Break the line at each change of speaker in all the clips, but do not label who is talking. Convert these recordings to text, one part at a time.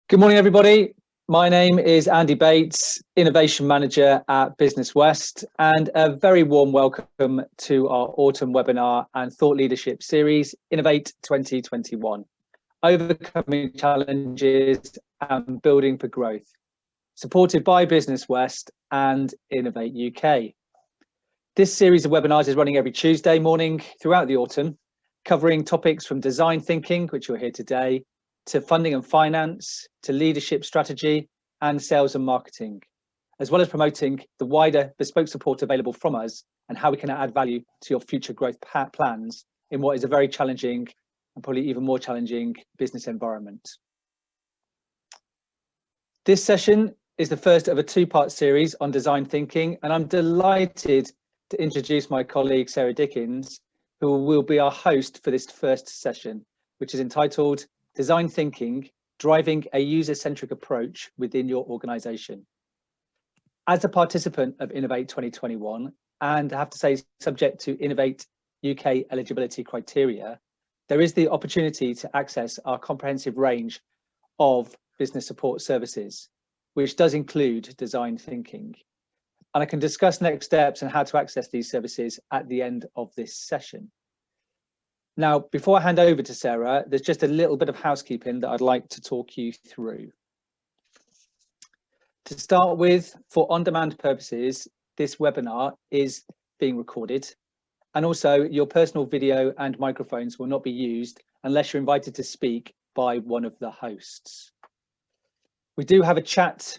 Good morning, everybody. My name is Andy Bates, Innovation Manager at Business West, and a very warm welcome to our autumn webinar and thought leadership series, Innovate 2021, Overcoming Challenges and Building for Growth, supported by Business West and Innovate UK. This series of webinars is running every Tuesday morning throughout the autumn, covering topics from design thinking, which you'll hear today, to funding and finance, to leadership strategy and sales and marketing, as well as promoting the wider bespoke support available from us and how we can add value to your future growth plans in what is a very challenging and probably even more challenging business environment. This session is the first of a two-part series on design thinking, and I'm delighted to introduce my colleague Sarah Dickens, who will be our host for this first session, which is entitled Design Thinking, Driving a User-Centric Approach Within Your Organization. As a participant of Innovate 2021, and I have to say subject to Innovate UK eligibility criteria, there is the opportunity to access our comprehensive range of business support services, which does include design thinking. And I can discuss next steps and how to access these services at the end of this session. Now, before I hand over to Sarah, there's just a little bit of housekeeping that I'd like to talk you through. To start with, for on-demand purposes, this webinar is being recorded, and also your personal video and microphones will not be used unless you're invited to speak by one of the hosts. We do have a chat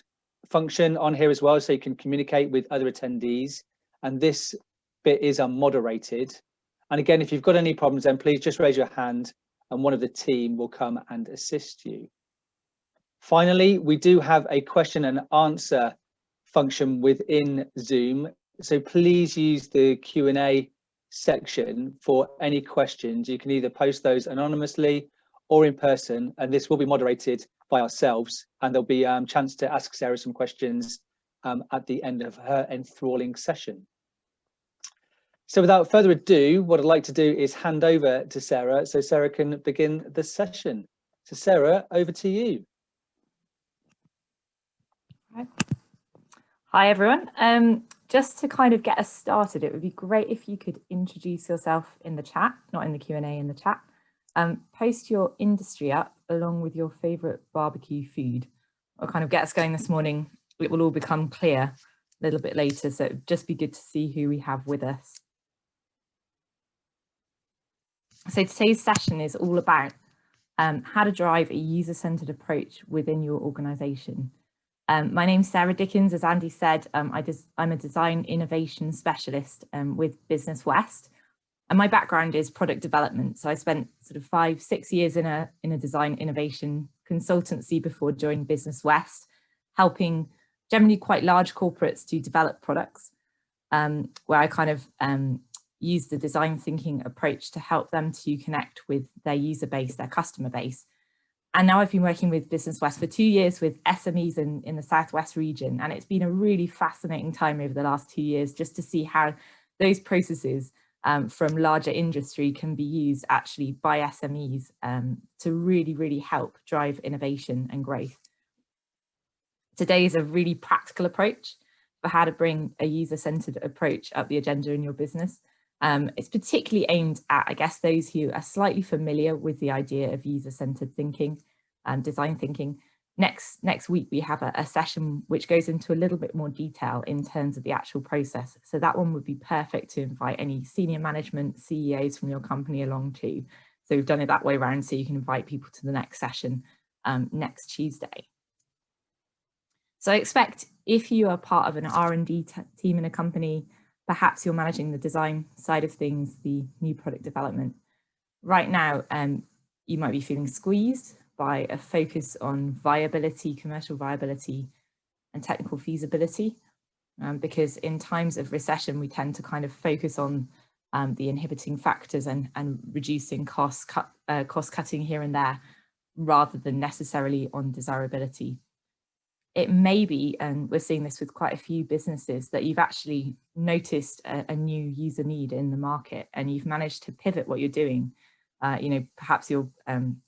function on here as well, so you can communicate with other attendees, and this bit is unmoderated. And again, if you've got any problems, then please just raise your hand and one of the team will come and assist you. Finally, we do have a question and answer function within Zoom. So please use the Q&A section for any questions. You can either post those anonymously or in person, and this will be moderated by ourselves. And there'll be a chance to ask Sarah some questions at the end of her enthralling session. So without further ado, what I'd like to do is hand over to Sarah so Sarah can begin the session. So Sarah, over to you.
Hi everyone. Just to kind of get us started, it would be great if you could introduce yourself in the chat, not in the Q&A, in the chat. Post your industry up along with your favourite barbecue food. I'll kind of get us going this morning. It will all become clear a little bit later, so it'd just be good to see who we have with us. So today's session is all about how to drive a user-centered approach within your organisation. My name's Sarah Dickens, as Andy said. I'm a design innovation specialist with Business West, and my background is product development. So I spent sort of 5-6 years in a design innovation consultancy before joining Business West, helping generally quite large corporates to develop products, where I kind of use the design thinking approach to help them to connect with their user base, their customer base. And now I've been working with Business West for 2 years with SMEs in the Southwest region. And it's been a really fascinating time over the last 2 years just to see how those processes from larger industry can be used actually by SMEs to really, really help drive innovation and growth. Today is a really practical approach for how to bring a user-centered approach up the agenda in your business. It's particularly aimed at, I guess, those who are slightly familiar with the idea of user-centered thinking and design thinking. Next week, we have a session which goes into a little bit more detail in terms of the actual process. So that one would be perfect to invite any senior management, CEOs from your company along too. So we've done it that way around so you can invite people to the next session next Tuesday. So I expect if you are part of an R&D team in a company, perhaps you're managing the design side of things, the new product development. Right now, you might be feeling squeezed by a focus on viability, commercial viability, and technical feasibility, because in times of recession, we tend to kind of focus on the inhibiting factors and reducing cost cutting here and there, rather than necessarily on desirability. It may be, and we're seeing this with quite a few businesses, that you've actually noticed a new user need in the market and you've managed to pivot what you're doing. Perhaps you're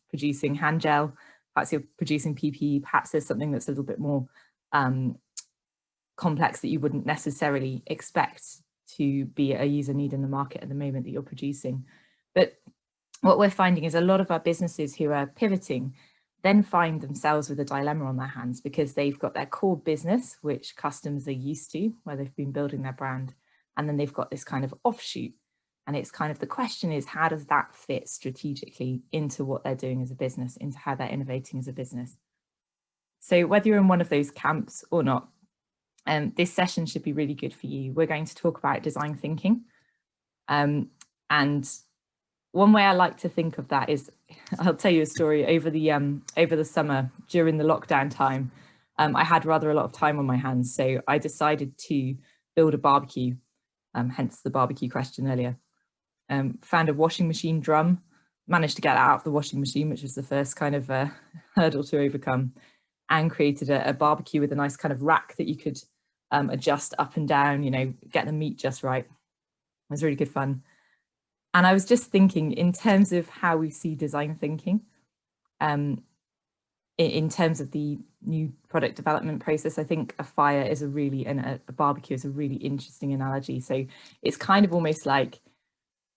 producing hand gel perhaps you're producing PPE, perhaps there's something that's a little bit more complex that you wouldn't necessarily expect to be a user need in the market at the moment that you're producing. But what we're finding is a lot of our businesses who are pivoting then find themselves with a dilemma on their hands, because they've got their core business, which customers are used to, where they've been building their brand, and then they've got this kind of offshoot. And it's kind of, the question is, how does that fit strategically into what they're doing as a business, into how they're innovating as a business? So whether you're in one of those camps or not, this session should be really good for you. We're going to talk about design thinking. And one way I like to think of that is, I'll tell you a story. Over the summer, during the lockdown time, I had rather a lot of time on my hands. So I decided to build a barbecue, hence the barbecue question earlier. Found a washing machine drum, managed to get it out of the washing machine, which was the first kind of hurdle to overcome, and created a barbecue with a nice kind of rack that you could adjust up and down, you know, get the meat just right. It was really good fun. And I was just thinking, in terms of how we see design thinking, in terms of the new product development process, I think a fire is a barbecue is a really interesting analogy. So it's kind of almost like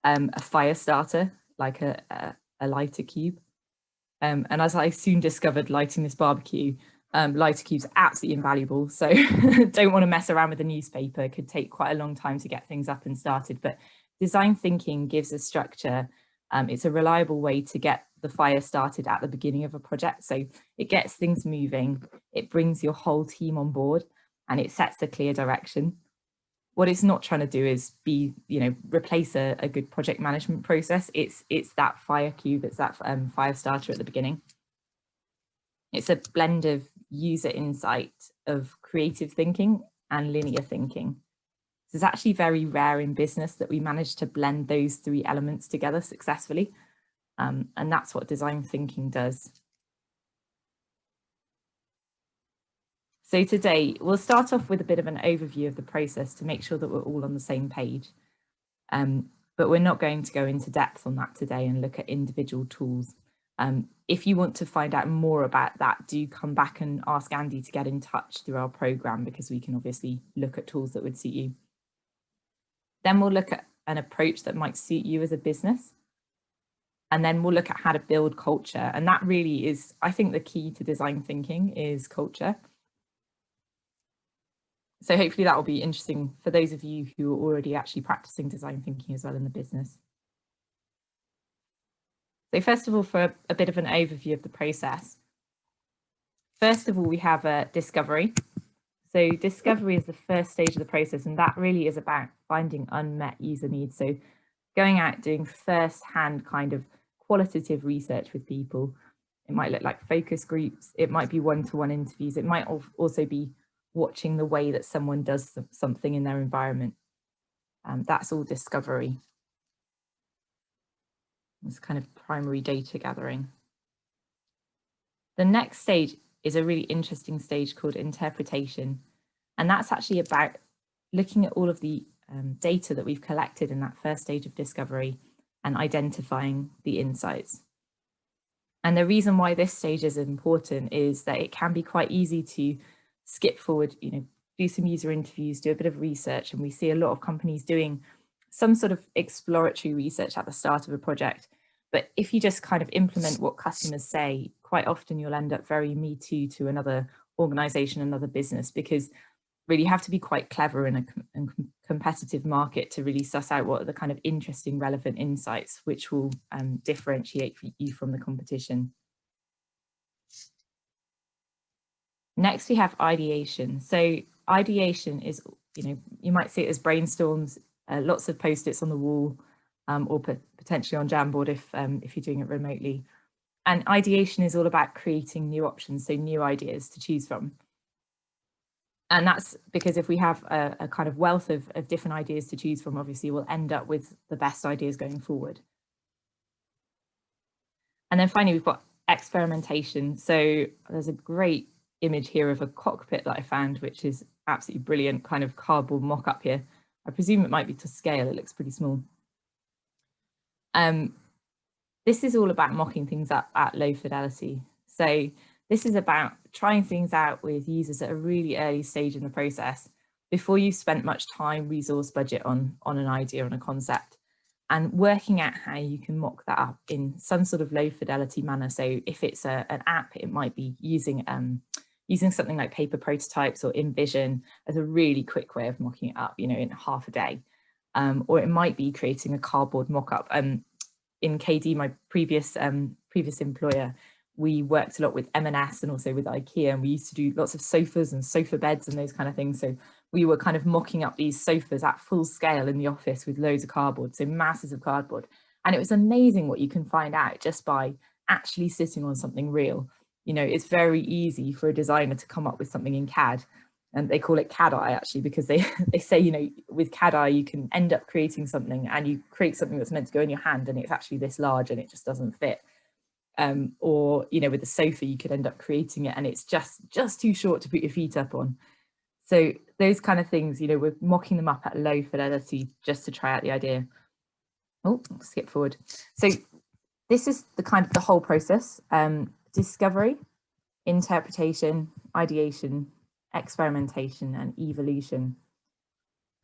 a fire starter, like a lighter cube. And as I soon discovered, lighting this barbecue, lighter cubes are absolutely invaluable. So don't want to mess around with a newspaper. It could take quite a long time to get things up and started. But design thinking gives a structure. It's a reliable way to get the fire started at the beginning of a project. So it gets things moving, it brings your whole team on board, and it sets a clear direction. What it's not trying to do is replace a good project management process. It's that fire cube, it's that fire starter at the beginning. It's a blend of user insight, of creative thinking and linear thinking. It's actually very rare in business that we manage to blend those three elements together successfully. And that's what design thinking does. So today, we'll start off with a bit of an overview of the process to make sure that we're all on the same page. But we're not going to go into depth on that today and look at individual tools. If you want to find out more about that, do come back and ask Andy to get in touch through our program, because we can obviously look at tools that would suit you. Then we'll look at an approach that might suit you as a business. And then we'll look at how to build culture. And that really is, I think, the key to design thinking is culture. So hopefully that will be interesting for those of you who are already actually practicing design thinking as well in the business. So first of all, for a bit of an overview of the process. First of all, we have a discovery. So discovery is the first stage of the process, and that really is about finding unmet user needs. So going out, doing first-hand kind of qualitative research with people. It might look like focus groups. It might be one-to-one interviews. It might also be watching the way that someone does something in their environment. That's all discovery. It's kind of primary data gathering. The next stage is a really interesting stage called interpretation. And that's actually about looking at all of the data that we've collected in that first stage of discovery and identifying the insights. And the reason why this stage is important is that it can be quite easy to skip forward, do some user interviews, do a bit of research. And we see a lot of companies doing some sort of exploratory research at the start of a project. But if you just kind of implement what customers say, quite often you'll end up very me too to another organization, another business, because really you have to be quite clever in a competitive market to really suss out what are the kind of interesting, relevant insights which will differentiate you from the competition. Next, we have ideation. So ideation is, you might see it as brainstorms, lots of Post-its on the wall, or potentially on Jamboard if you're doing it remotely. And ideation is all about creating new options, so new ideas to choose from. And that's because if we have a kind of wealth of different ideas to choose from, obviously we'll end up with the best ideas going forward. And then finally, we've got experimentation. So there's a great image here of a cockpit that I found, which is absolutely brilliant, kind of cardboard mock-up here. I presume it might be to scale, it looks pretty small. This is all about mocking things up at low fidelity. So this is about trying things out with users at a really early stage in the process before you've spent much time, resource, budget on an idea, on a concept, and working out how you can mock that up in some sort of low fidelity manner. So if it's an app, it might be using something like paper prototypes or InVision as a really quick way of mocking it up, in half a day. Or it might be creating a cardboard mock-up. In KD, my previous employer, we worked a lot with M&S and also with IKEA, and we used to do lots of sofas and sofa beds and those kind of things. So we were kind of mocking up these sofas at full scale in the office with loads of cardboard, so masses of cardboard. And it was amazing what you can find out just by actually sitting on something real. It's very easy for a designer to come up with something in CAD, and they call it CAD-eye actually, because they say, with CAD-eye you can end up creating something, and you create something that's meant to go in your hand and it's actually this large and it just doesn't fit. Or with the sofa you could end up creating it and it's just too short to put your feet up on. So those kind of things, we're mocking them up at low fidelity just to try out the idea. Oh, skip forward. So this is the whole process: discovery, interpretation, ideation, experimentation, and evolution.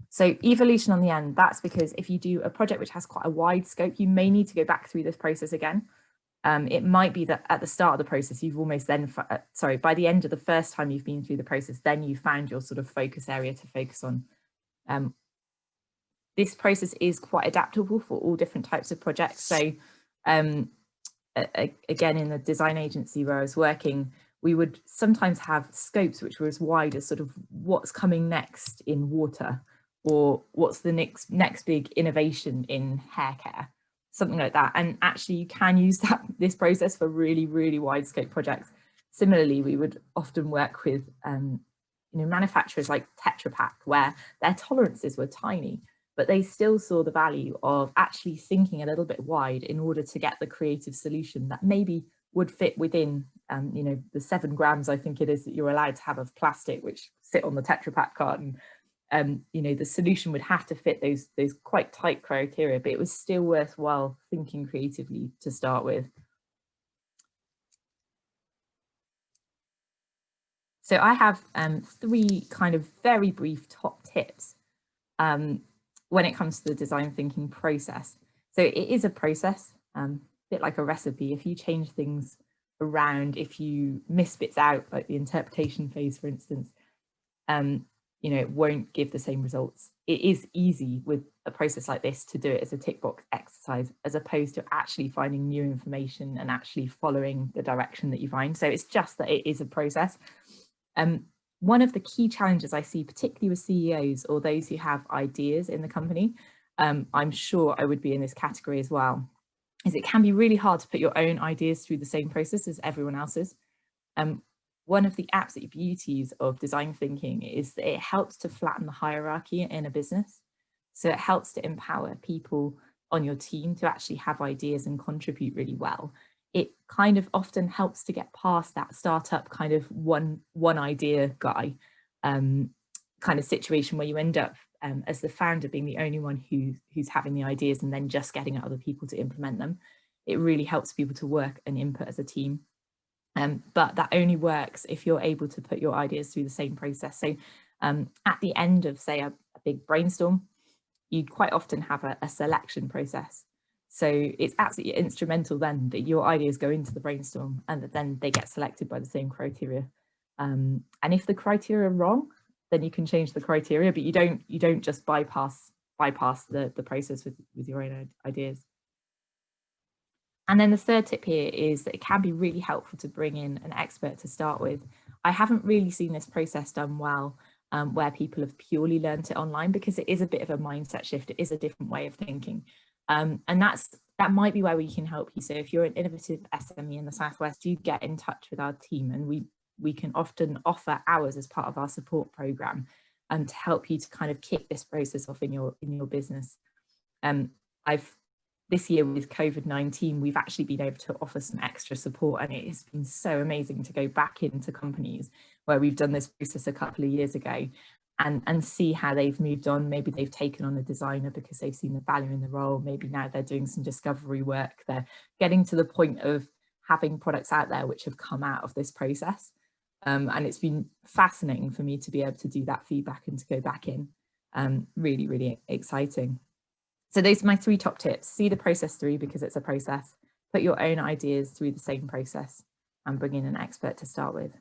So evolution on the end, that's because if you do a project which has quite a wide scope, you may need to go back through this process again. It might be that at the start of the process, you've almost then, by the end of the first time you've been through the process, then you found your sort of focus area to focus on. This process is quite adaptable for all different types of projects. So again, in the design agency where I was working, we would sometimes have scopes which were as wide as sort of what's coming next in water, or what's the next big innovation in hair care, something like that. And actually you can use this process for really, really wide scope projects. Similarly, we would often work with manufacturers like Tetra Pak, where their tolerances were tiny, but they still saw the value of actually thinking a little bit wide in order to get the creative solution that maybe would fit within the 7 grams, I think it is, that you're allowed to have of plastic which sit on the Tetra Pak carton. The solution would have to fit those quite tight criteria, but it was still worthwhile thinking creatively to start with. So I have 3 kind of very brief top tips when it comes to the design thinking process. So it is a process, a bit like a recipe. If you change things around, if you miss bits out, like the interpretation phase, for instance, it won't give the same results. It is easy with a process like this to do it as a tick box exercise, as opposed to actually finding new information and actually following the direction that you find. So it's just that it is a process. One of the key challenges I see, particularly with CEOs or those who have ideas in the company, I'm sure I would be in this category as well, is it can be really hard to put your own ideas through the same process as everyone else's. One of the absolute beauties of design thinking is that it helps to flatten the hierarchy in a business. So it helps to empower people on your team to actually have ideas and contribute really well. It kind of often helps to get past that startup kind of one idea guy kind of situation where you end up as the founder being the only one who's having the ideas and then just getting other people to implement them. It really helps people to work and input as a team. But that only works if you're able to put your ideas through the same process. So at the end of, say, a big brainstorm, you quite often have a selection process. So it's absolutely instrumental then that your ideas go into the brainstorm and that then they get selected by the same criteria. And if the criteria are wrong, then you can change the criteria, but you don't just bypass the process with your own ideas. And then the third tip here is that it can be really helpful to bring in an expert to start with. I haven't really seen this process done well where people have purely learned it online, because it is a bit of a mindset shift. It is a different way of thinking. And that might be where we can help you. So if you're an innovative SME in the Southwest, do get in touch with our team, and we can often offer hours as part of our support program to help you to kind of kick this process off in your business. This year with COVID-19, we've actually been able to offer some extra support, and it has been so amazing to go back into companies where we've done this process a couple of years ago and see how they've moved on. Maybe they've taken on a designer because they've seen the value in the role. Maybe now they're doing some discovery work. They're getting to the point of having products out there which have come out of this process. And it's been fascinating for me to be able to do that feedback and to go back in. Really, really exciting. So those are my 3 top tips. See the process through because it's a process. Put your own ideas through the same process and bring in an expert to start with.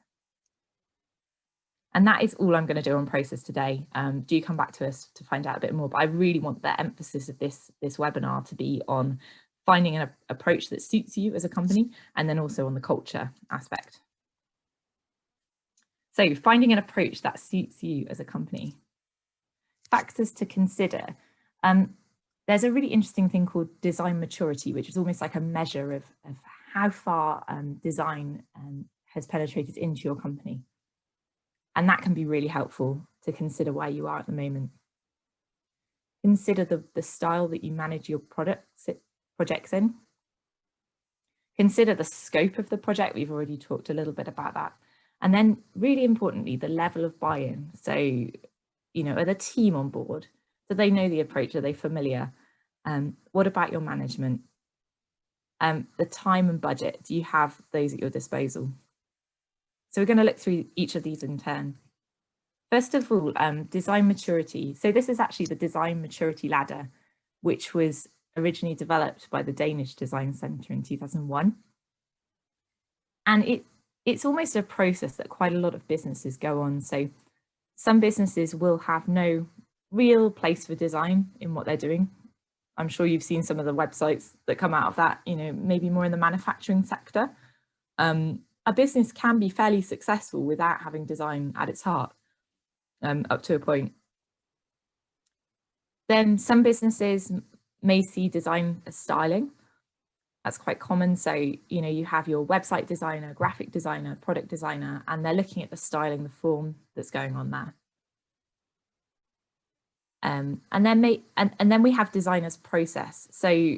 And that is all I'm going to do on process today. Do come back to us to find out a bit more, but I really want the emphasis of this webinar to be on finding an approach that suits you as a company, and then also on the culture aspect. So finding an approach that suits you as a company. Factors to consider. There's a really interesting thing called design maturity, which is almost like a measure of how far design has penetrated into your company. And that can be really helpful to consider where you are at the moment. Consider the style that you manage your projects in. Consider the scope of the project. We've already talked a little bit about that. And then really importantly, the level of buy-in. So, you know, are the team on board? Do they know the approach? Are they familiar? What about your management? The time and budget, do you have those at your disposal? So we're going to look through each of these in turn. First of all, design maturity. So this is actually the design maturity ladder, which was originally developed by the Danish Design Centre in 2001. And it's almost a process that quite a lot of businesses go on. So some businesses will have no real place for design in what they're doing. I'm sure you've seen some of the websites that come out of that, you know, maybe more in the manufacturing sector. A business can be fairly successful without having design at its heart, up to a point. Then some businesses may see design as styling. That's quite common. So, you know, you have your website designer, graphic designer, product designer, and they're looking at the styling, the form that's going on there. And then we have design as process. So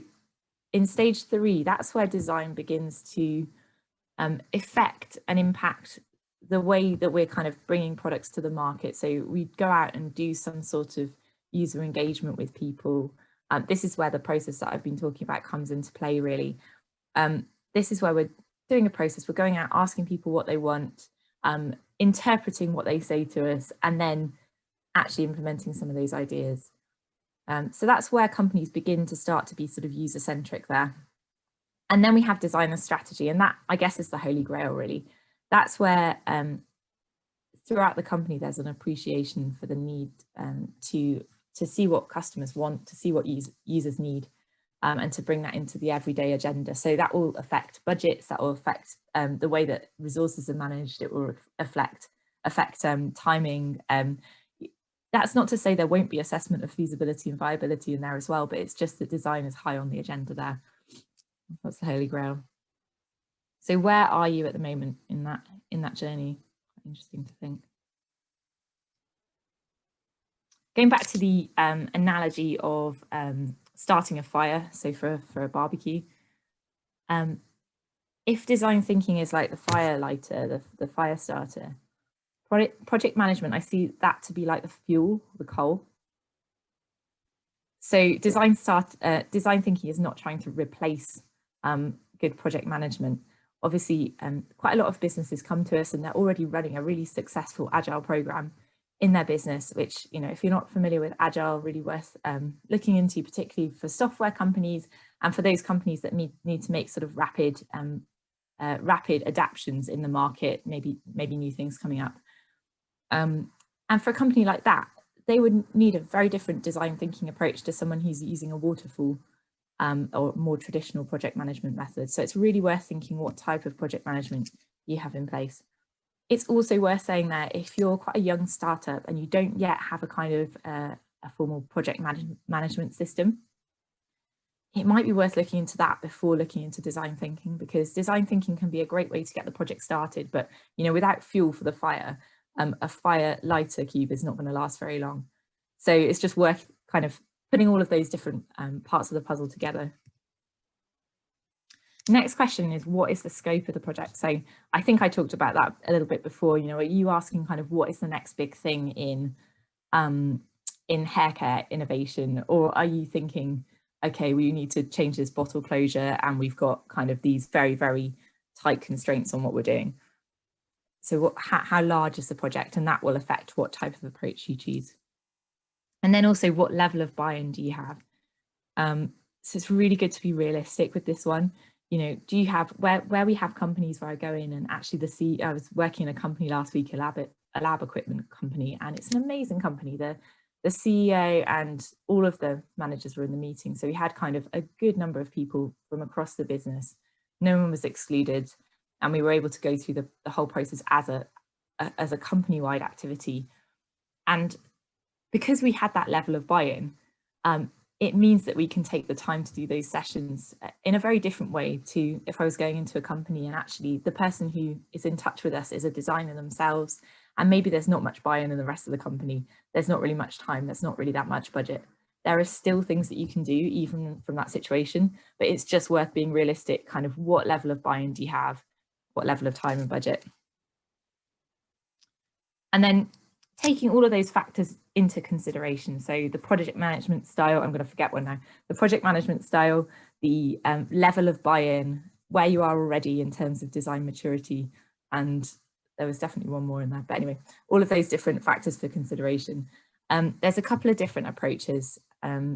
in stage 3, that's where design begins to affect and impact the way that we're kind of bringing products to the market. So we go out and do some sort of user engagement with people. This is where the process that I've been talking about comes into play, really. This is where we're doing a process. We're going out, asking people what they want, interpreting what they say to us, and then actually implementing some of those ideas. So that's where companies begin to start to be sort of user-centric there. And then we have designer strategy, and that, I guess, is the holy grail, really. That's where throughout the company, there's an appreciation for the need to see what customers want, to see what users need, and to bring that into the everyday agenda. So that will affect budgets, that will affect the way that resources are managed, it will affect timing. That's not to say there won't be assessment of feasibility and viability in there as well, but it's just that design is high on the agenda there. That's the holy grail. So where are you at the moment in that journey? Interesting to think. Going back to the analogy of starting a fire, so for a barbecue, if design thinking is like the fire lighter, the fire starter, project management, I see that to be like the fuel, the coal. So design thinking is not trying to replace good project management. Obviously, quite a lot of businesses come to us and they're already running a really successful agile program in their business, which, you know, if you're not familiar with agile, really worth looking into, particularly for software companies and for those companies that need to make sort of rapid adaptations in the market, maybe new things coming up. And for a company like that, they would need a very different design thinking approach to someone who's using a waterfall or more traditional project management methods. So it's really worth thinking what type of project management you have in place. It's also worth saying that if you're quite a young startup and you don't yet have a kind of a formal project management system, it might be worth looking into that before looking into design thinking, because design thinking can be a great way to get the project started. But, you know, without fuel for the fire, a fire lighter cube is not going to last very long. So it's just worth kind of putting all of those different parts of the puzzle together. Next question is, what is the scope of the project? So I think I talked about that a little bit before. You know, are you asking kind of what is the next big thing in hair care innovation, or are you thinking, okay, we need to change this bottle closure and we've got kind of these very, very tight constraints on what we're doing. So how large is the project, and that will affect what type of approach you choose. And then also, what level of buy-in do you have? So it's really good to be realistic with this one. You know, do you have, where we have companies where I go in and actually I was working in a company last week, a lab equipment company, and it's an amazing company. The CEO and all of the managers were in the meeting. So we had kind of a good number of people from across the business. No one was excluded. And we were able to go through the whole process as a company-wide activity. And because we had that level of buy-in, it means that we can take the time to do those sessions in a very different way to if I was going into a company and actually the person who is in touch with us is a designer themselves, and maybe there's not much buy-in in the rest of the company. There's not really much time. There's not really that much budget. There are still things that you can do even from that situation, but it's just worth being realistic, kind of what level of buy-in do you have? What level of time and budget? And then taking all of those factors into consideration. So the project management style, I'm going to forget one now, the project management style, the level of buy-in, where you are already in terms of design maturity, and there was definitely one more in there, but anyway, all of those different factors for consideration. There's a couple of different approaches.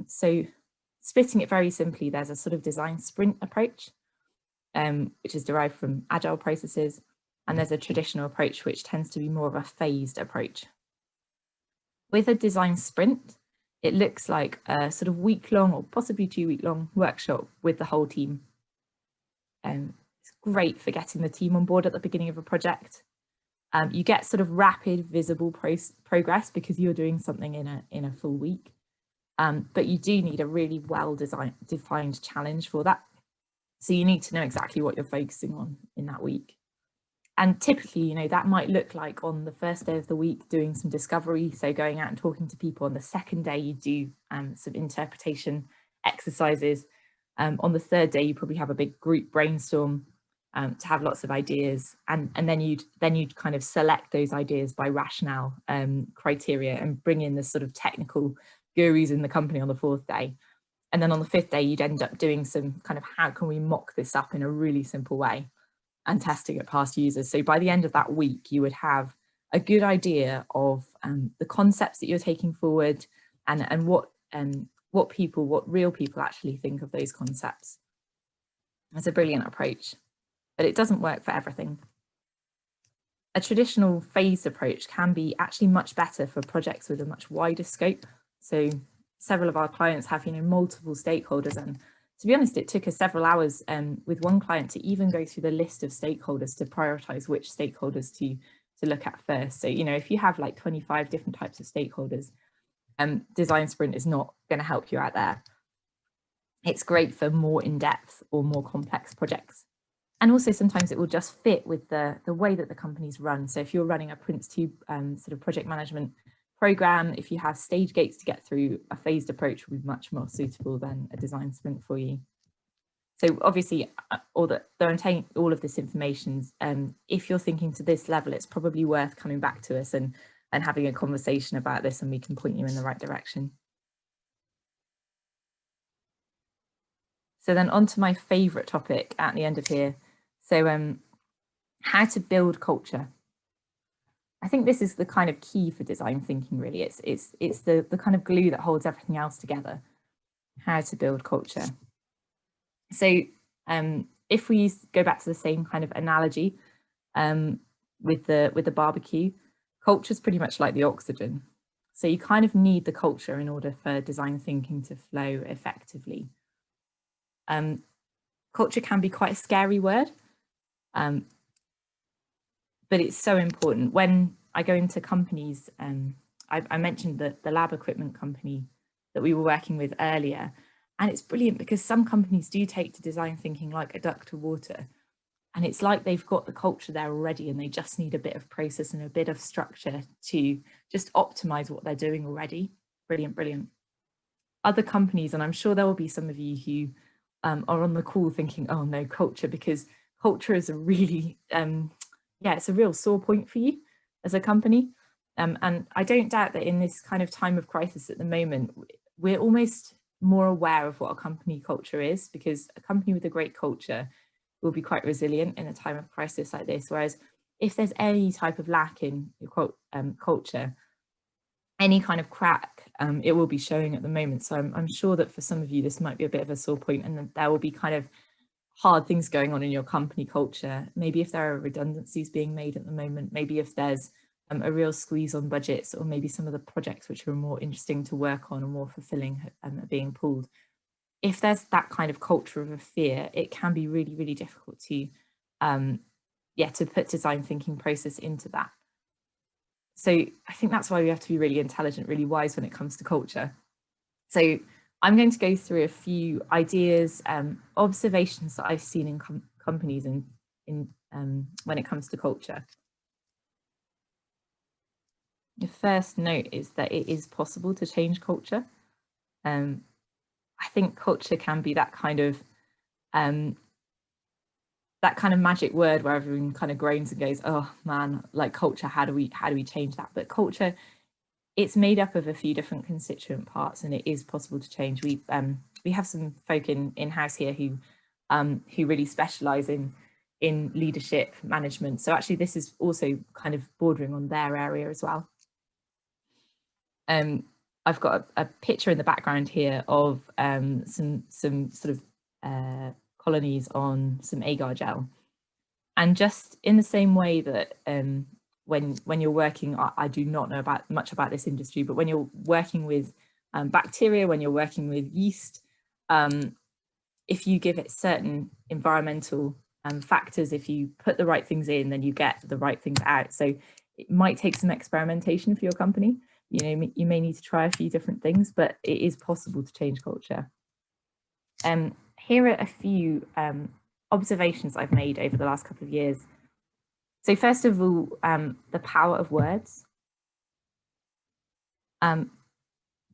So splitting it very simply, there's a sort of design sprint approach, which is derived from agile processes, and there's a traditional approach which tends to be more of a phased approach. With a design sprint, it looks like a sort of week-long or possibly 2-week-long workshop with the whole team. It's great for getting the team on board at the beginning of a project. You get sort of rapid, visible progress because you're doing something in a full week. But you do need a really well-defined challenge for that. So you need to know exactly what you're focusing on in that week. And typically, you know, that might look like on the first day of the week doing some discovery, so going out and talking to people. On the second day, you do some interpretation exercises. On the third day, you probably have a big group brainstorm to have lots of ideas, and then you'd kind of select those ideas by rationale criteria and bring in the sort of technical gurus in the company on the fourth day. And then on the fifth day, you'd end up doing some kind of how can we mock this up in a really simple way and testing it past users. So by the end of that week, you would have a good idea of the concepts that you're taking forward and what real people actually think of those concepts. That's a brilliant approach, but it doesn't work for everything. A traditional phased approach can be actually much better for projects with a much wider scope. So several of our clients have, you know, multiple stakeholders, and to be honest, it took us several hours with one client to even go through the list of stakeholders to prioritize which stakeholders to look at first. So, you know, if you have like 25 different types of stakeholders, design sprint is not going to help you out there. It's great for more in-depth or more complex projects. And also sometimes it will just fit with the way that the company's run. So if you're running a Prince2 sort of project management program, if you have stage gates to get through, a phased approach will be much more suitable than a design sprint for you. So obviously, all of this information, if you're thinking to this level, it's probably worth coming back to us and having a conversation about this, and we can point you in the right direction. So then on to my favorite topic at the end of here. So how to build culture. I think this is the kind of key for design thinking, really. It's the kind of glue that holds everything else together. How to build culture. So if we go back to the same kind of analogy with the barbecue, culture is pretty much like the oxygen. So you kind of need the culture in order for design thinking to flow effectively. Culture can be quite a scary word. But it's so important. When I go into companies, I mentioned the lab equipment company that we were working with earlier, and it's brilliant because some companies do take to design thinking like a duck to water, and it's like they've got the culture there already and they just need a bit of process and a bit of structure to just optimize what they're doing already. Brilliant, brilliant. Other companies, and I'm sure there will be some of you who are on the call thinking, oh no, culture, because culture is a really it's a real sore point for you as a company. And I don't doubt that in this kind of time of crisis at the moment, we're almost more aware of what a company culture is, because a company with a great culture will be quite resilient in a time of crisis like this. Whereas if there's any type of lack in quote culture, any kind of crack, it will be showing at the moment. So I'm sure that for some of you, this might be a bit of a sore point, and there will be kind of hard things going on in your company culture. Maybe if there are redundancies being made at the moment, maybe if there's a real squeeze on budgets, or maybe some of the projects which are more interesting to work on or more fulfilling are being pulled. If there's that kind of culture of a fear, it can be really, really difficult to, to put design thinking process into that. So I think that's why we have to be really intelligent, really wise when it comes to culture. So I'm going to go through a few ideas, observations that I've seen in companies and when it comes to culture. The first note is that it is possible to change culture. I think culture can be that kind of magic word where everyone kind of groans and goes, oh man, like culture, how do we change that? But culture, it's made up of a few different constituent parts, and it is possible to change. We have some folk in-house here who really specialize in leadership management. So actually this is also kind of bordering on their area as well. I've got a picture in the background here of some sort of colonies on some agar gel. And just in the same way that when you're working, I do not know much about this industry, but when you're working with bacteria, when you're working with yeast, if you give it certain environmental factors, if you put the right things in, then you get the right things out. So it might take some experimentation for your company. You know, you may need to try a few different things, but it is possible to change culture. Here are a few observations I've made over the last couple of years. So first of all, the power of words. Then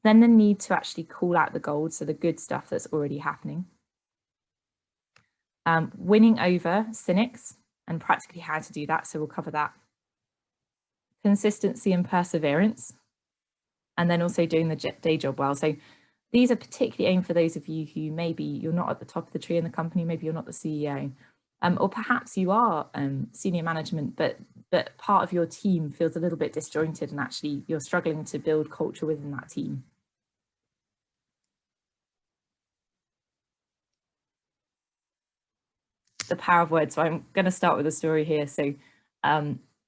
the need to actually call out the gold, so the good stuff that's already happening. Winning over cynics and practically how to do that, so we'll cover that. Consistency and perseverance. And then also doing the day job well. So these are particularly aimed for those of you who maybe you're not at the top of the tree in the company, maybe you're not the CEO, or perhaps you are senior management, but part of your team feels a little bit disjointed and actually you're struggling to build culture within that team. The power of words. So I'm going to start with a story here. So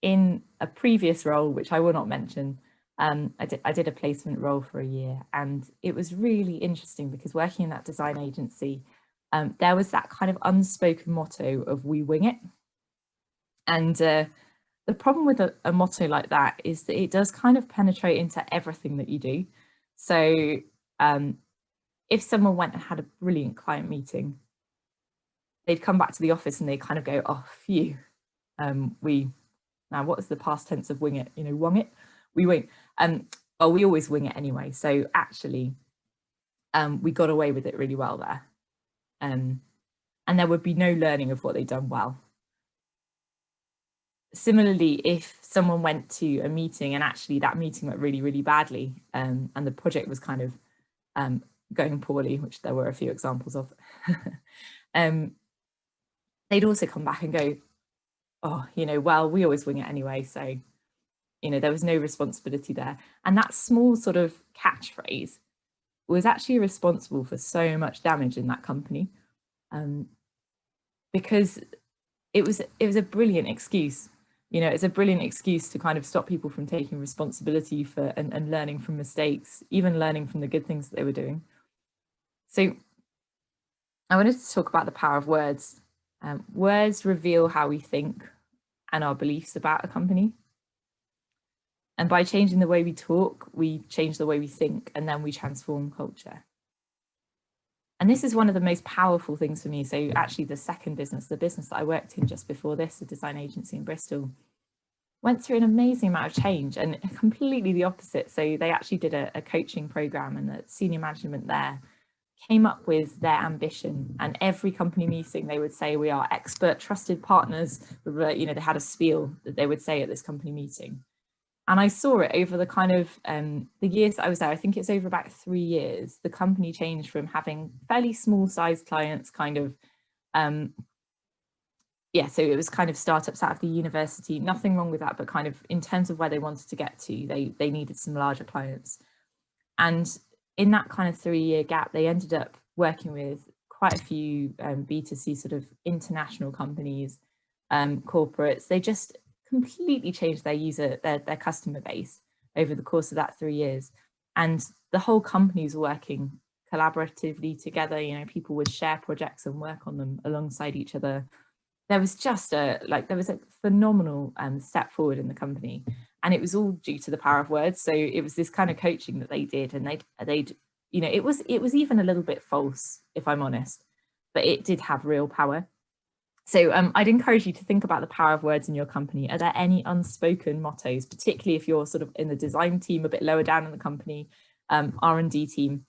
in a previous role, which I will not mention, I did a placement role for a year, and it was really interesting because working in that design agency, there was that kind of unspoken motto of we wing it. And the problem with a motto like that is that it does kind of penetrate into everything that you do. So if someone went and had a brilliant client meeting, they'd come back to the office and they kind of go, oh, phew, now what is the past tense of wing it? You know, wung it? We wing. Well, we always wing it anyway. So actually, we got away with it really well there. And there would be no learning of what they'd done well. Similarly, if someone went to a meeting and actually that meeting went really, really badly, and the project was kind of going poorly, which there were a few examples of, they'd also come back and go, oh, you know, well, we always wing it anyway. So, you know, there was no responsibility there. And that small sort of catchphrase was actually responsible for so much damage in that company, because it was a brilliant excuse. You know, it's a brilliant excuse to kind of stop people from taking responsibility for and learning from mistakes, even learning from the good things that they were doing. So I wanted to talk about the power of words. Words reveal how we think and our beliefs about a company. And by changing the way we talk, we change the way we think, and then we transform culture. And this is one of the most powerful things for me. So actually the second business, the business that I worked in just before this, the design agency in Bristol, went through an amazing amount of change and completely the opposite. So they actually did a coaching program, and the senior management there came up with their ambition, and every company meeting they would say, we are expert trusted partners. You know, they had a spiel that they would say at this company meeting. And I saw it over the kind of the years that I was there. I think it's over about 3 years. The company changed from having fairly small sized clients, kind of yeah, so it was kind of startups out of the university, nothing wrong with that, but kind of in terms of where they wanted to get to, they needed some larger clients. And in that kind of 3-year gap, they ended up working with quite a few B2C sort of international companies, corporates. They just completely changed their customer base over the course of that 3 years. And the whole company was working collaboratively together. You know, people would share projects and work on them alongside each other. There was just a phenomenal step forward in the company, and it was all due to the power of words. So it was this kind of coaching that they did, and they'd you know, it was even a little bit false, if I'm honest, but it did have real power. So I'd encourage you to think about the power of words in your company. Are there any unspoken mottos, particularly if you're sort of in the design team, a bit lower down in the company, R&D team?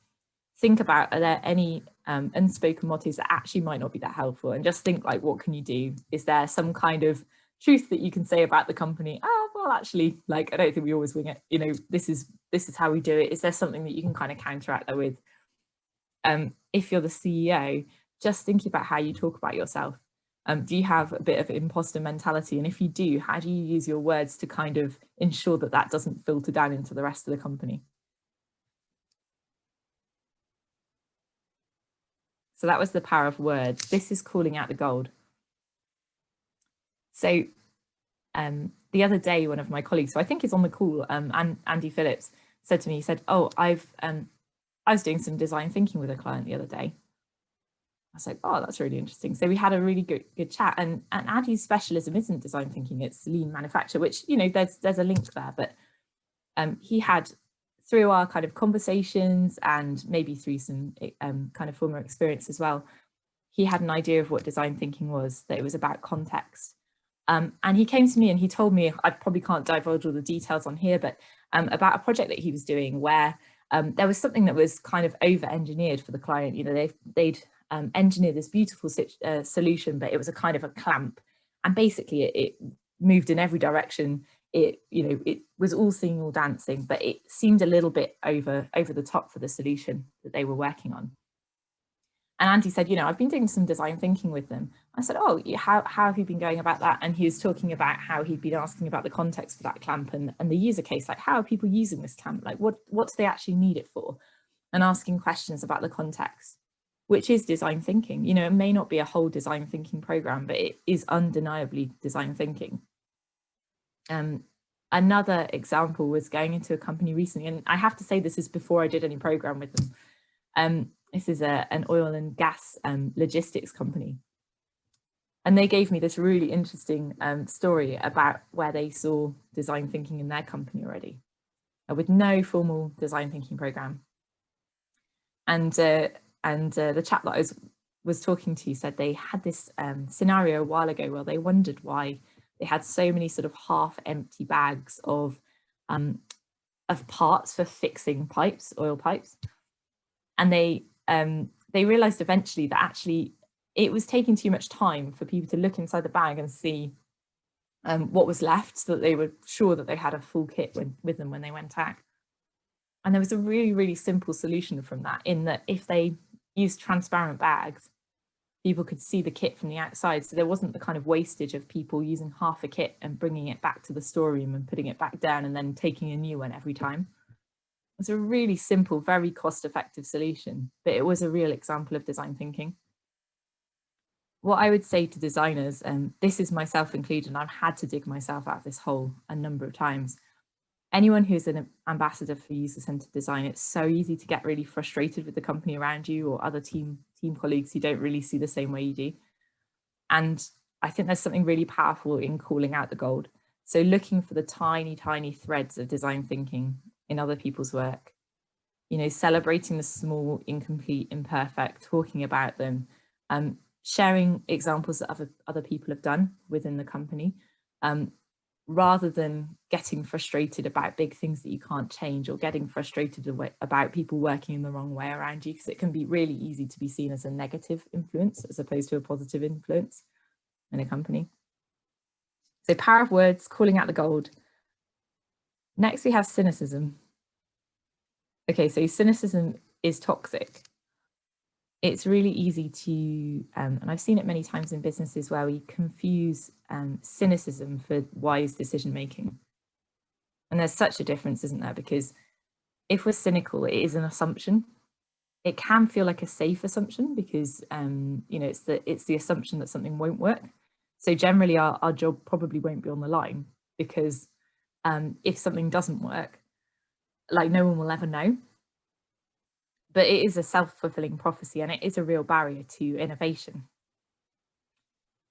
Think about, are there any unspoken mottos that actually might not be that helpful? And just think, like, what can you do? Is there some kind of truth that you can say about the company? Oh, well, actually, like, I don't think we always wing it. You know, this is how we do it. Is there something that you can kind of counteract that with? If you're the CEO, just thinking about how you talk about yourself. Do you have a bit of imposter mentality? And if you do, how do you use your words to kind of ensure that that doesn't filter down into the rest of the company? So that was the power of words. This is calling out the gold. So the other day, one of my colleagues, so I think is on the call, Andy Phillips, said to me, he said, oh, I was doing some design thinking with a client the other day. I was like, oh, that's really interesting. So we had a really good chat, and Andy's specialism isn't design thinking, it's lean manufacture, which, you know, there's a link there, but he had, through our kind of conversations and maybe through some kind of former experience as well, he had an idea of what design thinking was, that it was about context. And he came to me and he told me, I probably can't divulge all the details on here, but about a project that he was doing where there was something that was kind of over-engineered for the client. You know, they'd engineered this beautiful solution, but it was a kind of a clamp. And basically it moved in every direction. It was all singing, all dancing, but it seemed a little bit over the top for the solution that they were working on. And Andy said, you know, I've been doing some design thinking with them. I said, oh, how have you been going about that? And he was talking about how he'd been asking about the context for that clamp and the user case, like, how are people using this clamp? Like, what do they actually need it for? And asking questions about the context, which is design thinking. You know, it may not be a whole design thinking program, but it is undeniably design thinking. Another example was going into a company recently, and I have to say this is before I did any program with them. This is an oil and gas logistics company. And they gave me this really interesting story about where they saw design thinking in their company already, with no formal design thinking program. And the chap that I was talking to said they had this scenario a while ago where they wondered why they had so many sort of half-empty bags of parts for fixing pipes, oil pipes. And they realized eventually that actually it was taking too much time for people to look inside the bag and see what was left, so that they were sure that they had a full kit with them when they went out. And there was a really, really simple solution from that, in that if they used transparent bags, people could see the kit from the outside. So there wasn't the kind of wastage of people using half a kit and bringing it back to the storeroom and putting it back down and then taking a new one every time. It's a really simple, very cost-effective solution, but it was a real example of design thinking. What I would say to designers, and this is myself included, and I've had to dig myself out of this hole a number of times. Anyone who's an ambassador for user-centered design, it's so easy to get really frustrated with the company around you or other team colleagues who don't really see the same way you do. And I think there's something really powerful in calling out the gold. So looking for the tiny, tiny threads of design thinking in other people's work, you know, celebrating the small, incomplete, imperfect, talking about them, sharing examples that other people have done within the company, rather than getting frustrated about big things that you can't change, or getting frustrated about people working in the wrong way around you, because it can be really easy to be seen as a negative influence as opposed to a positive influence in a company. So power of words, calling out the gold. Next, we have cynicism. Okay, so cynicism is toxic. it's really easy to, and I've seen it many times in businesses where we confuse cynicism for wise decision making. And there's such a difference, isn't there? Because if we're cynical, it is an assumption. It can feel like a safe assumption because you know, it's the assumption that something won't work. So generally our job probably won't be on the line, because if something doesn't work, like, no one will ever know. But it is a self-fulfilling prophecy, and it is a real barrier to innovation.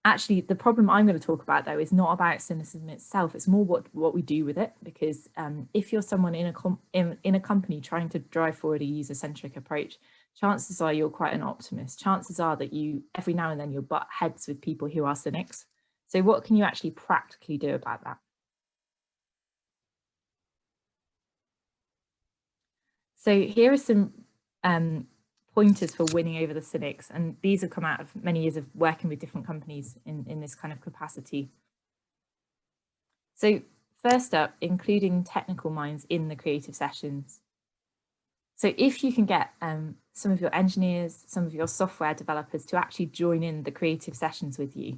Actually, the problem I'm going to talk about, though, is not about cynicism itself. It's more what we do with it, because if you're someone in a company trying to drive forward a user-centric approach, chances are you're quite an optimist. Chances are that you, every now and then, you'll butt heads with people who are cynics. So what can you actually practically do about that? So here are some pointers for winning over the cynics, and these have come out of many years of working with different companies in this kind of capacity. So first up, including technical minds in the creative sessions. So if you can get some of your engineers, some of your software developers to actually join in the creative sessions with you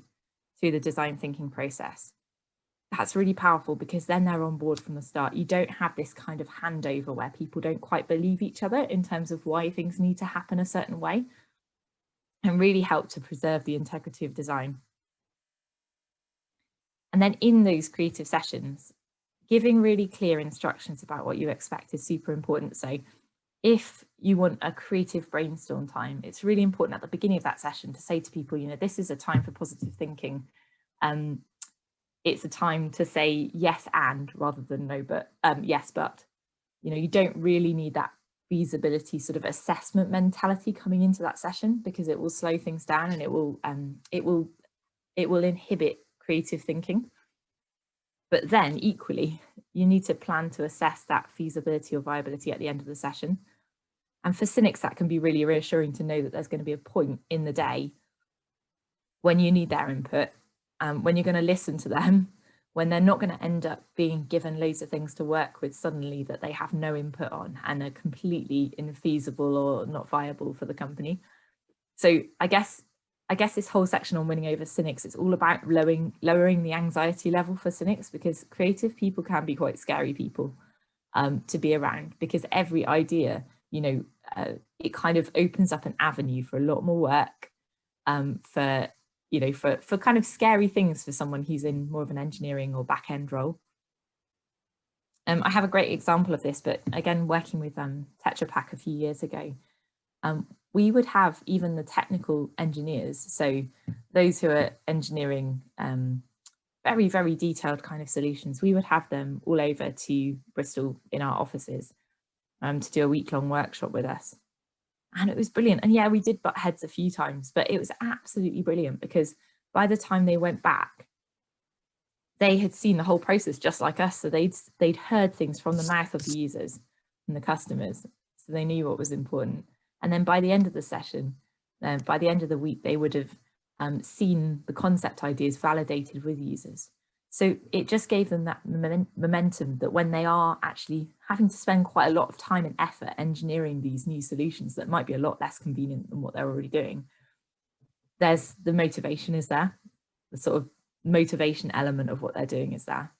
through the design thinking process, that's really powerful, because then they're on board from the start. You don't have this kind of handover where people don't quite believe each other in terms of why things need to happen a certain way, and really help to preserve the integrity of design. And then in those creative sessions, giving really clear instructions about what you expect is super important. So if you want a creative brainstorm time, it's really important at the beginning of that session to say to people, you know, this is a time for positive thinking. It's a time to say yes and rather than no but, yes but. You know, you don't really need that feasibility sort of assessment mentality coming into that session, because it will slow things down, and it will inhibit creative thinking. But then equally, you need to plan to assess that feasibility or viability at the end of the session. And for cynics, that can be really reassuring to know that there's going to be a point in the day when you need their input, when you're going to listen to them, when they're not going to end up being given loads of things to work with suddenly that they have no input on and are completely infeasible or not viable for the company. So I guess this whole section on winning over cynics, it's all about lowering the anxiety level for cynics, because creative people can be quite scary people to be around, because every idea, you know, it kind of opens up an avenue for a lot more work, for kind of scary things for someone who's in more of an engineering or back end role. I have a great example of this, but again, working with Tetra Pak a few years ago, we would have even the technical engineers, so those who are engineering very, very detailed kind of solutions, we would have them all over to Bristol in our offices to do a week-long workshop with us. And it was brilliant. And yeah, we did butt heads a few times, but it was absolutely brilliant, because by the time they went back, they had seen the whole process just like us. So they'd heard things from the mouth of the users and the customers. So they knew what was important. And then by the end of the session, by the end of the week, they would have seen the concept ideas validated with users. So it just gave them that momentum that when they are actually having to spend quite a lot of time and effort engineering these new solutions that might be a lot less convenient than what they're already doing, there's the motivation is there, the sort of motivation element of what they're doing is there.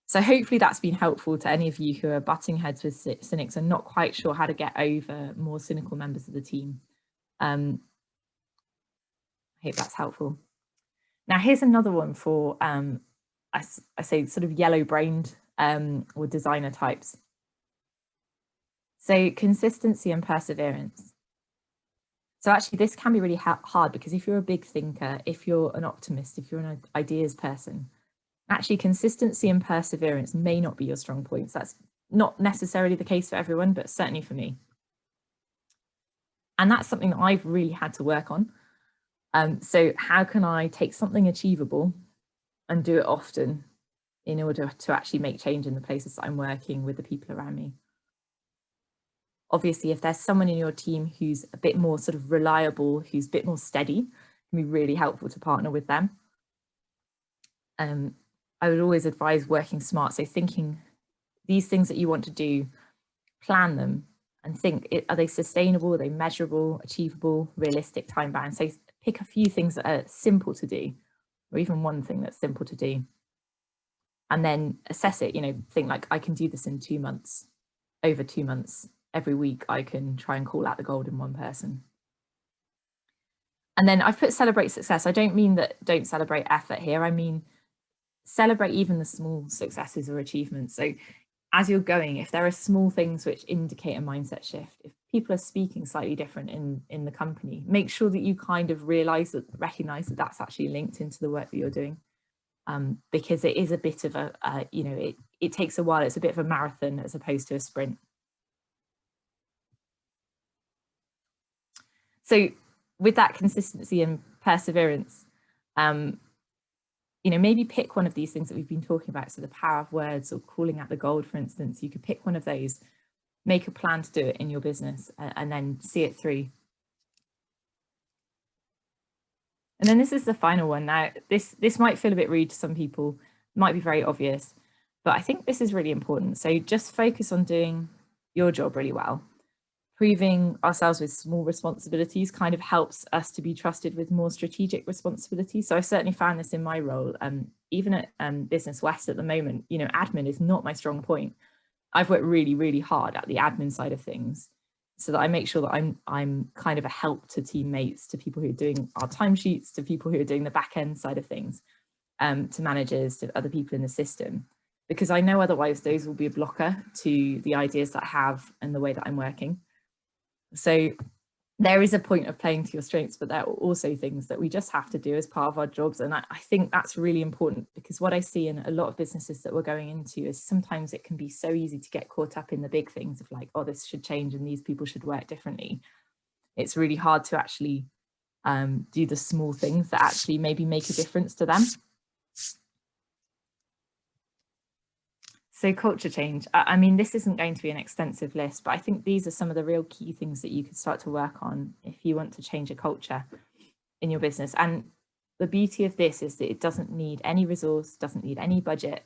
So hopefully that's been helpful to any of you who are butting heads with cynics and not quite sure how to get over more cynical members of the team. I hope that's helpful. Now here's another one for, I say sort of yellow-brained or designer types. So consistency and perseverance. So actually this can be really hard, because if you're a big thinker, if you're an optimist, if you're an ideas person, actually consistency and perseverance may not be your strong points. That's not necessarily the case for everyone, but certainly for me. And that's something that I've really had to work on. So how can I take something achievable and do it often in order to actually make change in the places that I'm working with the people around me? Obviously, if there's someone in your team who's a bit more sort of reliable, who's a bit more steady, it can be really helpful to partner with them. I would always advise working smart. So thinking these things that you want to do, plan them and think, are they sustainable? Are they measurable, achievable, realistic, time bound? So pick a few things that are simple to do, or even one thing that's simple to do. And then assess it, think like, I can do this in 2 months, over 2 months. Every week I can try and call out the gold in one person. And then I've put celebrate success. I don't mean that don't celebrate effort here. I mean, celebrate even the small successes or achievements. So as you're going, if there are small things which indicate a mindset shift, if people are speaking slightly different in the company, make sure that you kind of recognize that that's actually linked into the work that you're doing. Because it is a bit of it takes a while. It's a bit of a marathon as opposed to a sprint. So with that consistency and perseverance, maybe pick one of these things that we've been talking about. So the power of words, or calling out the gold, for instance. You could pick one of those, make a plan to do it in your business, and then see it through. And then this is the final one. Now, this might feel a bit rude to some people, might be very obvious, but I think this is really important. So just focus on doing your job really well. Proving ourselves with small responsibilities kind of helps us to be trusted with more strategic responsibilities. So I certainly found this in my role, even at Business West at the moment. Admin is not my strong point. I've worked really, really hard at the admin side of things, so that I make sure that I'm kind of a help to teammates, to people who are doing our timesheets, to people who are doing the back end side of things, to managers, to other people in the system, because I know otherwise those will be a blocker to the ideas that I have and the way that I'm working. So there is a point of playing to your strengths, but there are also things that we just have to do as part of our jobs. And I think that's really important, because what I see in a lot of businesses that we're going into is sometimes it can be so easy to get caught up in the big things of like, oh, this should change and these people should work differently. It's really hard to actually do the small things that actually maybe make a difference to them. So culture change. I mean, this isn't going to be an extensive list, but I think these are some of the real key things that you could start to work on if you want to change a culture in your business. And the beauty of this is that it doesn't need any resource, doesn't need any budget.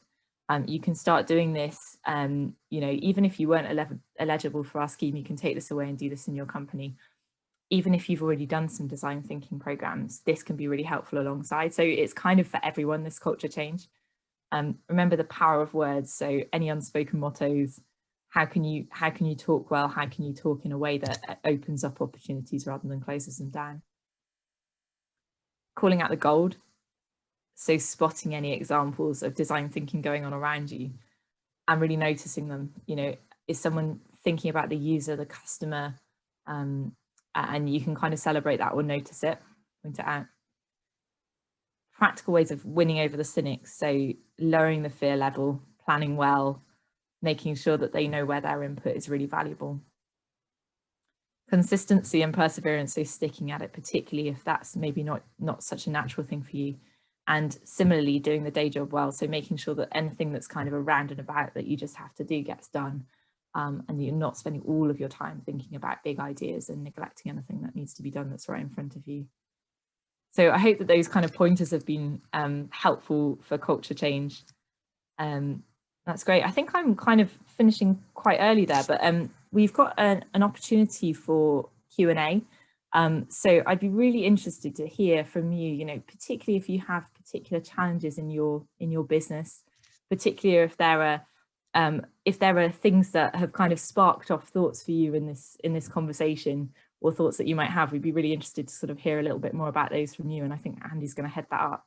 You can start doing this, even if you weren't eligible for our scheme, you can take this away and do this in your company. Even if you've already done some design thinking programs, this can be really helpful alongside. So it's kind of for everyone, this culture change. Remember the power of words. So any unspoken mottos, how can you talk well? How can you talk in a way that opens up opportunities rather than closes them down? Calling out the gold. So spotting any examples of design thinking going on around you and really noticing them. Is someone thinking about the user, the customer, and you can kind of celebrate that or notice it, point it out. Practical ways of winning over the cynics. So lowering the fear level, planning well, making sure that they know where their input is really valuable. Consistency and perseverance, so sticking at it, particularly if that's maybe not such a natural thing for you. And similarly, doing the day job well, so making sure that anything that's kind of around and about that you just have to do gets done, and you're not spending all of your time thinking about big ideas and neglecting anything that needs to be done that's right in front of you. So I hope that those kind of pointers have been helpful for culture change. That's great. I think I'm kind of finishing quite early there, but we've got an opportunity for Q&A. So I'd be really interested to hear from you, particularly if you have particular challenges in your business, particularly if there are things that have kind of sparked off thoughts for you in this conversation, or thoughts that you might have. We'd be really interested to sort of hear a little bit more about those from you. And I think Andy's going to head that up.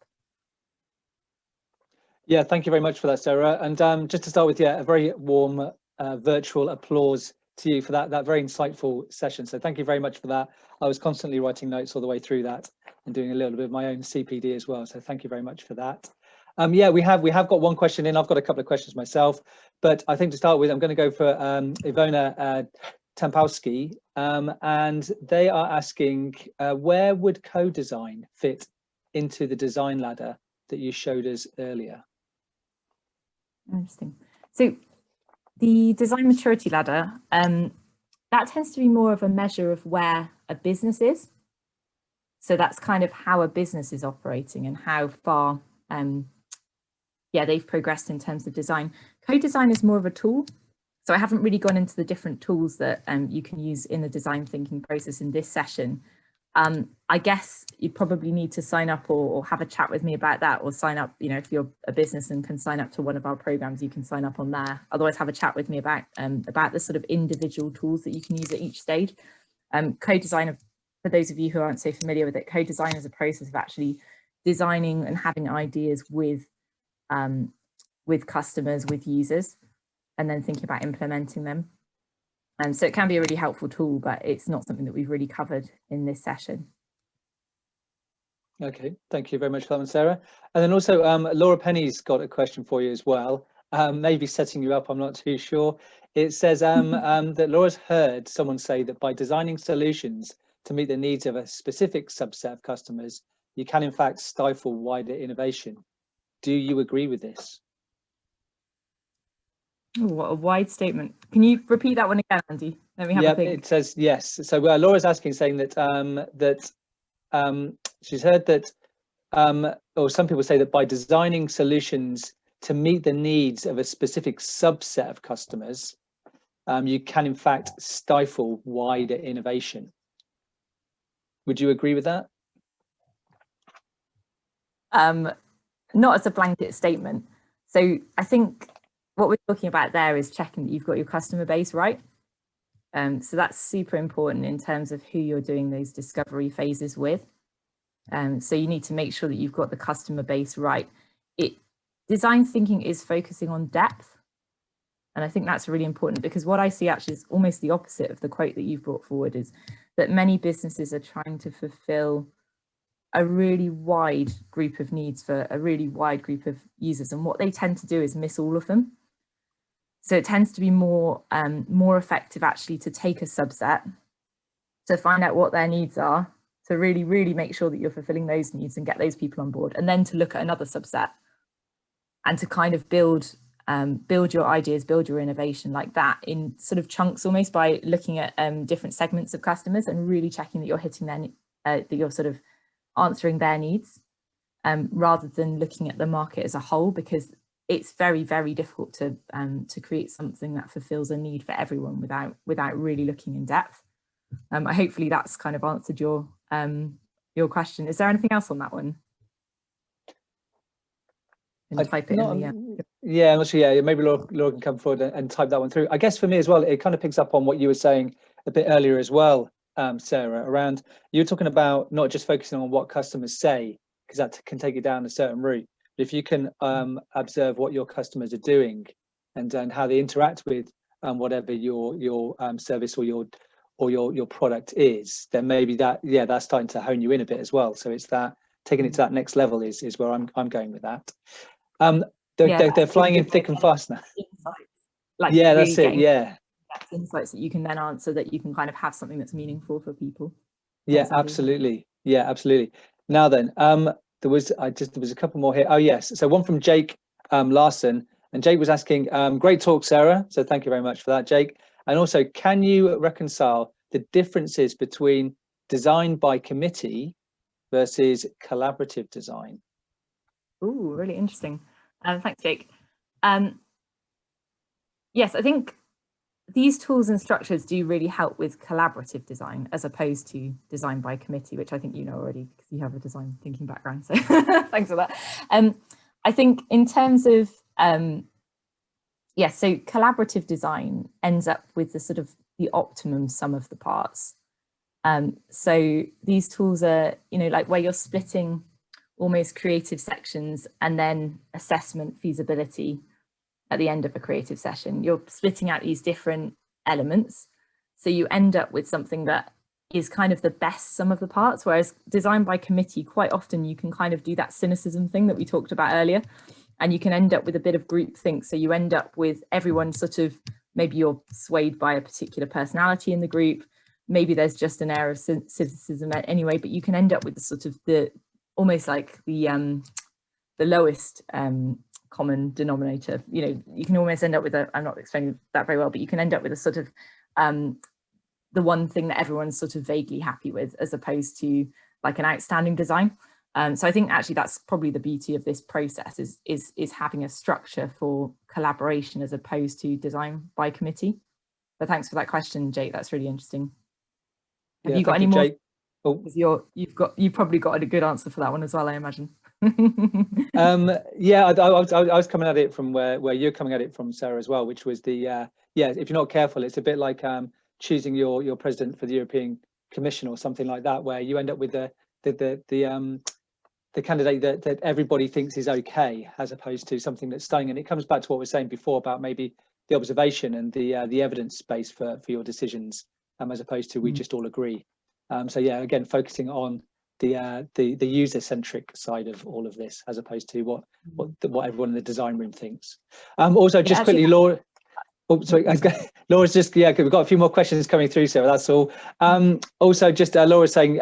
Yeah, thank you very much for that, Sarah. And just to start with, a very warm virtual applause to you for that very insightful session. So thank you very much for that. I was constantly writing notes all the way through that and doing a little bit of my own CPD as well. So thank you very much for that. We have got one question in. I've got a couple of questions myself, but I think to start with, I'm going to go for Ivona Tampowski, and they are asking, where would co-design fit into the design ladder that you showed us earlier?
Interesting. So the design maturity ladder, that tends to be more of a measure of where a business is. So that's kind of how a business is operating and how far they've progressed in terms of design. Co-design is more of a tool. So I haven't really gone into the different tools that you can use in the design thinking process in this session. I guess you'd probably need to sign up or have a chat with me about that, or sign up, you know, if you're a business and can sign up to one of our programs, you can sign up on there. Otherwise, have a chat with me about the sort of individual tools that you can use at each stage. Co-design, for those of you who aren't so familiar with it, co-design is a process of actually designing and having ideas with customers, with users, and then thinking about implementing them. So it can be a really helpful tool, but it's not something that we've really covered in this session.
Okay, thank you very much for that one, Sarah. And then also Laura Penny's got a question for you as well. Maybe setting you up, I'm not too sure. It says that Laura's heard someone say that by designing solutions to meet the needs of a specific subset of customers, you can in fact stifle wider innovation. Do you agree with this?
Ooh, what a wide statement. Can you repeat that one again, Andy? Let me have a think.
It says yes. So Laura's asking, saying that she's heard that, or some people say that by designing solutions to meet the needs of a specific subset of customers, you can in fact stifle wider innovation. Would you agree with that?
Not as a blanket statement. So I think what we're talking about there is checking that you've got your customer base right. So that's super important in terms of who you're doing those discovery phases with. So you need to make sure that you've got the customer base right. Design thinking is focusing on depth. And I think that's really important, because what I see actually is almost the opposite of the quote that you've brought forward, is that many businesses are trying to fulfill a really wide group of needs for a really wide group of users. And what they tend to do is miss all of them. So it tends to be more effective actually to take a subset, to find out what their needs are, to really, really make sure that you're fulfilling those needs and get those people on board, and then to look at another subset and to kind of build your ideas, build your innovation like that in sort of chunks, almost by looking at different segments of customers and really checking that you're hitting their, that you're sort of answering their needs, rather than looking at the market as a whole, because it's very, very difficult to create something that fulfills a need for everyone without really looking in depth. Hopefully that's kind of answered your question. Is there anything else on that one? Type it in the,
yeah, maybe Laura can come forward and type that one through. I guess for me as well, it kind of picks up on what you were saying a bit earlier as well, Sarah, around you were talking about not just focusing on what customers say, because that can take you down a certain route. But if you can observe what your customers are doing and how they interact with whatever your service or your product is, then maybe that's starting to hone you in a bit as well. So it's that taking it to that next level is where I'm going with that. They're flying in thick and fast now.
Like,
yeah,
really
that's it. Yeah,
insights that you can then answer, that you can kind of have something that's meaningful for people.
Yeah, absolutely. Yeah, absolutely. Now then, there was a couple more here. Oh yes, so one from Jake Larson, and Jake was asking, great talk, Sarah. So thank you very much for that, Jake. And also, can you reconcile the differences between design by committee versus collaborative design?
Ooh, really interesting. Thanks, Jake. Yes, I think these tools and structures do really help with collaborative design as opposed to design by committee, which I think you know already because you have a design thinking background. So thanks for that. I think in terms of, so collaborative design ends up with the sort of the optimum sum of the parts. So these tools are, like where you're splitting almost creative sections and then assessment feasibility at the end of a creative session. You're splitting out these different elements. So you end up with something that is kind of the best sum of the parts, whereas design by committee, quite often you can kind of do that cynicism thing that we talked about earlier, and you can end up with a bit of groupthink. So you end up with everyone sort of, maybe you're swayed by a particular personality in the group, maybe there's just an air of cynicism anyway, but you can end up with the sort of almost like the lowest common denominator. You can almost end up with I'm not explaining that very well, but you can end up with a sort of the one thing that everyone's sort of vaguely happy with, as opposed to like an outstanding design. So I think actually that's probably the beauty of this process is having a structure for collaboration as opposed to design by committee. But thanks for that question, Jake. That's really interesting. Have you got any more? Oh. You've probably got a good answer for that one as well, I imagine.
Yeah, I was coming at it from where you're coming at it from, Sarah, as well, which was the if you're not careful, it's a bit like choosing your president for the European Commission or something like that, where you end up with the candidate that everybody thinks is okay, as opposed to something that's stunning. And it comes back to what we were saying before about maybe the observation and the evidence base for your decisions, as opposed to we just all agree. So yeah, again, focusing on the user-centric side of all of this, as opposed to what everyone in the design room thinks. Also, just actually, quickly, Laura. Oh, sorry, Laura's just, we've got a few more questions coming through, Sarah, that's all. Also, just Laura's saying,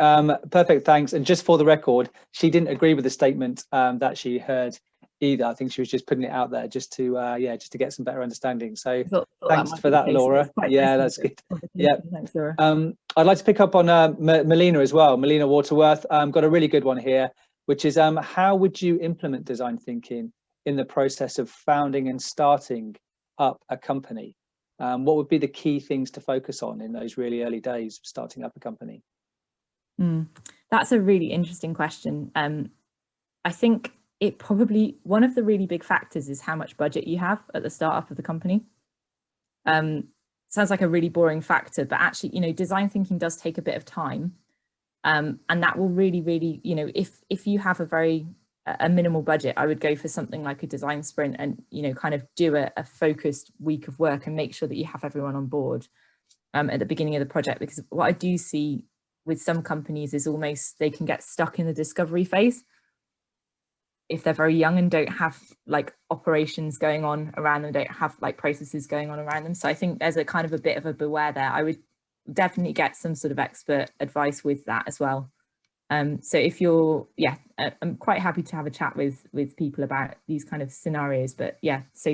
perfect, thanks. And just for the record, she didn't agree with the statement that she heard either. I think she was just putting it out there just to get some better understanding. So thanks for that, Laura. Yeah, that's good. Yeah.
Thanks, Laura.
I'd like to pick up on Melina as well, Melina Waterworth. Got a really good one here, which is how would you implement design thinking in the process of founding and starting up a company? What would be the key things to focus on in those really early days of starting up a company?
That's a really interesting question. I think it probably, one of the really big factors is how much budget you have at the startup of the company. Sounds like a really boring factor, but actually, design thinking does take a bit of time. And that will really, if you have a minimal budget, I would go for something like a design sprint and, kind of do a focused week of work and make sure that you have everyone on board at the beginning of the project. Because what I do see with some companies is almost they can get stuck in the discovery phase if they're very young and don't have like operations going on around them, don't have like processes going on around them. So I think there's a kind of a bit of a beware there. I would definitely get some sort of expert advice with that as well. So if you're, I'm quite happy to have a chat with people about these kind of scenarios, but so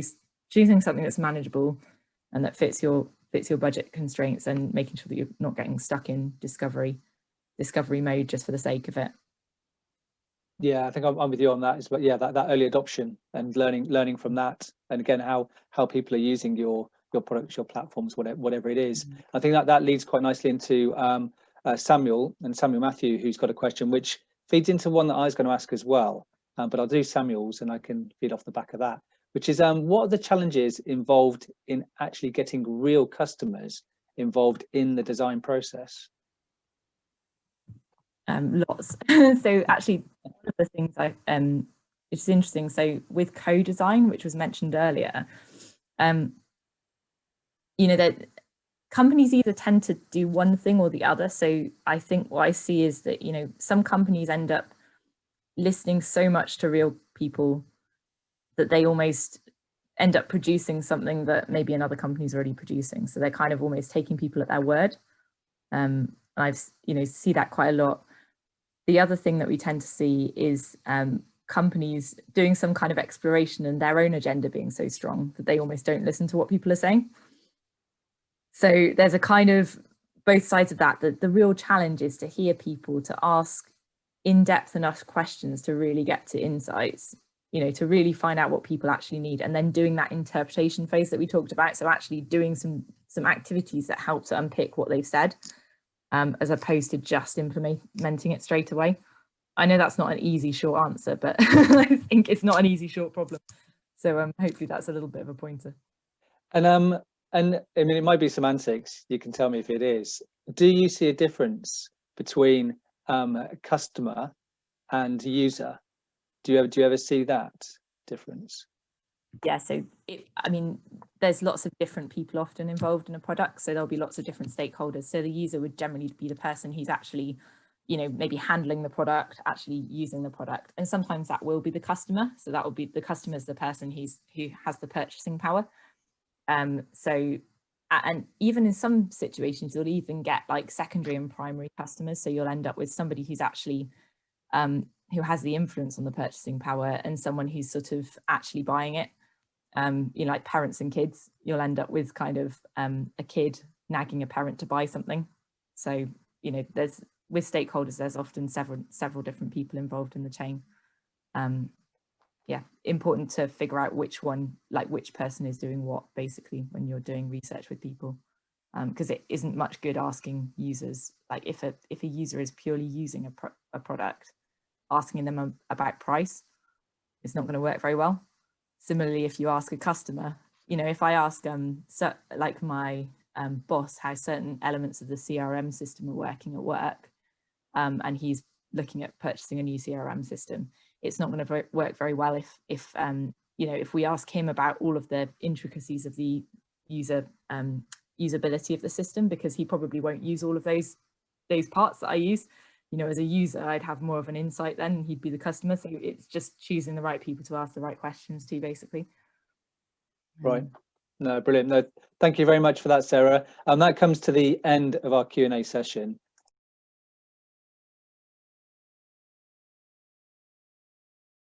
choosing something that's manageable and that fits your budget constraints and making sure that you're not getting stuck in discovery mode just for the sake of it.
Yeah, I think I'm with you on that. But that early adoption and learning from that, and again how people are using your products, your platforms, whatever it is. I think that leads quite nicely into Samuel Matthew, who's got a question which feeds into one that I was going to ask as well, but I'll do Samuel's and I can feed off the back of that, which is what are the challenges involved in actually getting real customers involved in the design process?
Lots. So actually, one of the things it's interesting. So with co-design, which was mentioned earlier, that companies either tend to do one thing or the other. So I think what I see is that, some companies end up listening so much to real people that they almost end up producing something that maybe another company's already producing. So they're kind of almost taking people at their word. I've, see that quite a lot. The other thing that we tend to see is companies doing some kind of exploration and their own agenda being so strong that they almost don't listen to what people are saying. So there's a kind of both sides of that. The real challenge is to hear people, to ask in-depth enough questions to really get to insights, to really find out what people actually need, and then doing that interpretation phase that we talked about. So actually doing some activities that help to unpick what they've said, as opposed to just implementing it straight away. I know that's not an easy short answer, but I think it's not an easy short problem. So hopefully that's a little bit of a pointer.
And I mean, it might be semantics. You can tell me if it is. Do you see a difference between customer and user? Do you ever see that difference?
Yeah, so there's lots of different people often involved in a product, so there'll be lots of different stakeholders. So the user would generally be the person who's actually, maybe handling the product, actually using the product, and sometimes that will be the customer. So that will be the customer's the person who has the purchasing power. So, and even in some situations, you'll even get like secondary and primary customers. So you'll end up with somebody who's actually who has the influence on the purchasing power, and someone who's sort of actually buying it. Like parents and kids, you'll end up with kind of a kid nagging a parent to buy something. So, there's with stakeholders, there's often several different people involved in the chain. Yeah, important to figure out which person is doing what, basically, when you're doing research with people, because it isn't much good asking users, like if a user is purely using a product, asking them about price, it's not going to work very well. Similarly, if you ask a customer, you know, if I ask like my boss how certain elements of the CRM system are working at work, and he's looking at purchasing a new CRM system, it's not going to work very well if you know, if we ask him about all of the intricacies of the usability of the system, because he probably won't use all of those parts that I use. You know, as a user, I'd have more of an insight then, and he'd be the customer. So it's just choosing the right people to ask the right questions to, basically.
Right. No, brilliant. No, thank you very much for that, Sarah. That comes to the end of our Q&A session.